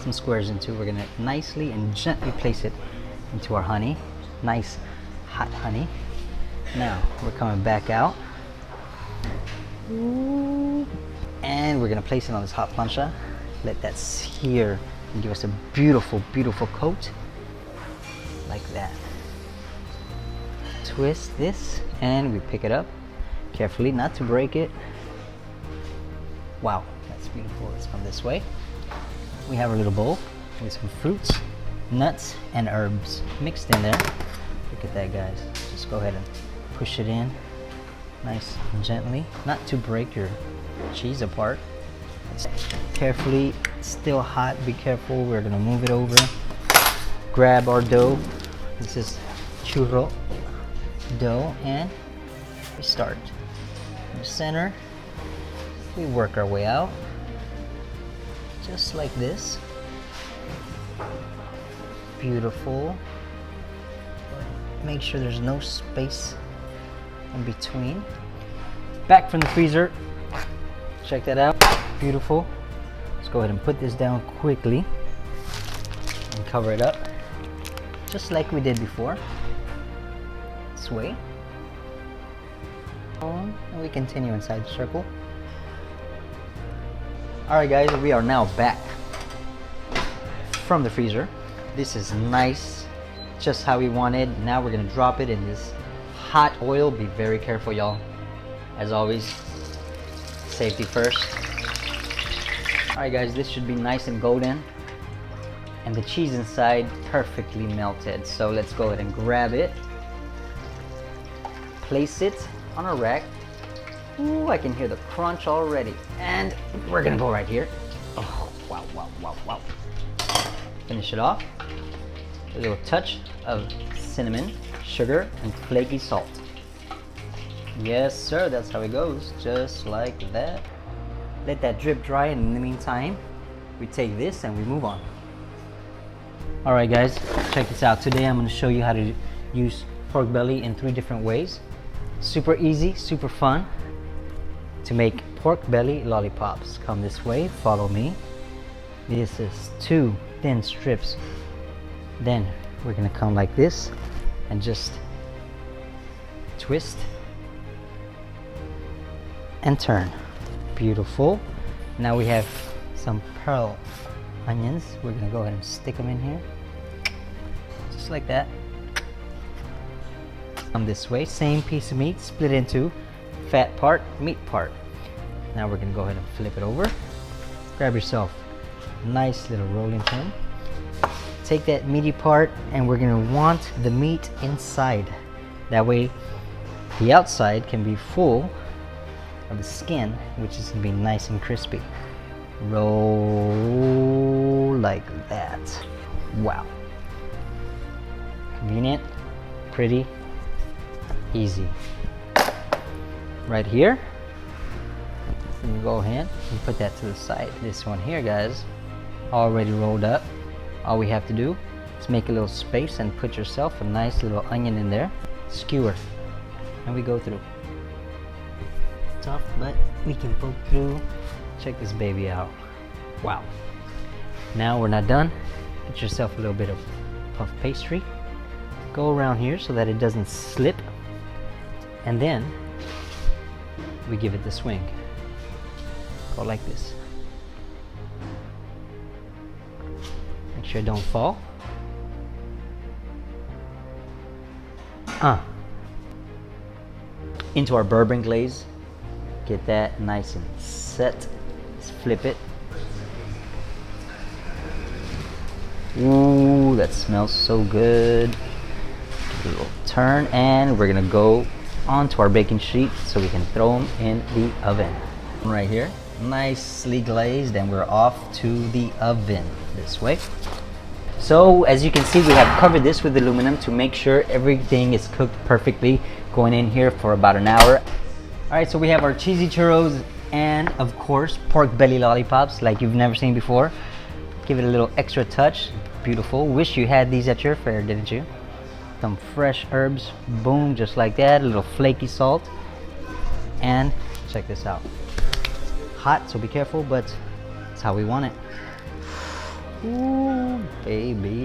some squares into. We're gonna nicely and gently place it into our honey. Nice hot honey. Now we're coming back out. And we're gonna place it on this hot plancha. Let that sear and give us a beautiful, beautiful coat. Like that. Twist this and we pick it up carefully, not to break it. Wow, that's beautiful. Let's come this way. We have our little bowl with some fruits, nuts, and herbs mixed in there. Look at that, guys. Just go ahead and push it in nice and gently, not to break your cheese apart. It's carefully, still hot, be careful. We're gonna move it over. Grab our dough. This is churro dough, and we start in the center. We work our way out just like this. Beautiful. Make sure there's no space in between. Back from the freezer. Check that out. Beautiful. Let's go ahead and put this down quickly and cover it up just like we did before. This way. And we continue inside the circle. Alright guys, we are now back from the freezer. This is nice, just how we wanted. Now we're gonna drop it in this hot oil. Be very careful, y'all. As always, safety first. Alright guys, this should be nice and golden and the cheese inside perfectly melted. So let's go ahead and grab it, place it on a rack. Ooh, I can hear the crunch already. And we're gonna go right here. Oh, wow, wow, wow, wow. Finish it off. A little touch of cinnamon, sugar, and flaky salt. Yes, sir, that's how it goes. Just like that. Let that drip dry, and in the meantime, we take this and we move on. Alright guys, check this out. Today I'm gonna show you how to use pork belly in 3 different ways. Super easy, super fun. To make pork belly lollipops. Come this way, follow me. This is 2 thin strips. Then we're gonna come like this and just twist and turn. Beautiful. Now we have some pearl onions. We're gonna go ahead and stick them in here. Just like that. Come this way, same piece of meat, split into fat part, meat part. Now we're gonna go ahead and flip it over. Grab yourself a nice little rolling pin. Take that meaty part and we're gonna want the meat inside. That way the outside can be full of the skin, which is gonna be nice and crispy. Roll like that. Wow. Convenient, pretty, easy. Right here. You go ahead and put that to the side. This one here, guys, already rolled up. All we have to do is make a little space and put yourself a nice little onion in there. Skewer. And we go through. Tough, but we can poke through. Check this baby out. Wow. Now we're not done. Get yourself a little bit of puff pastry. Go around here so that it doesn't slip. And then we give it the swing. Go like this. Make sure it don't fall. Into our bourbon glaze. Get that nice and set. Let's flip it. Ooh, that smells so good. Give it a little turn, and we're gonna go onto our baking sheet so we can throw them in the oven. Right here, nicely glazed, and we're off to the oven this way. So as you can see, we have covered this with aluminum to make sure everything is cooked perfectly. Going in here for about an hour. Alright, so we have our cheesy churros and of course pork belly lollipops like you've never seen before. Give it a little extra touch. Beautiful. Wish you had these at your fair, didn't you? Some fresh herbs, boom, just like that. A little flaky salt. And check this out. Hot, so be careful, but it's how we want it. Ooh, baby.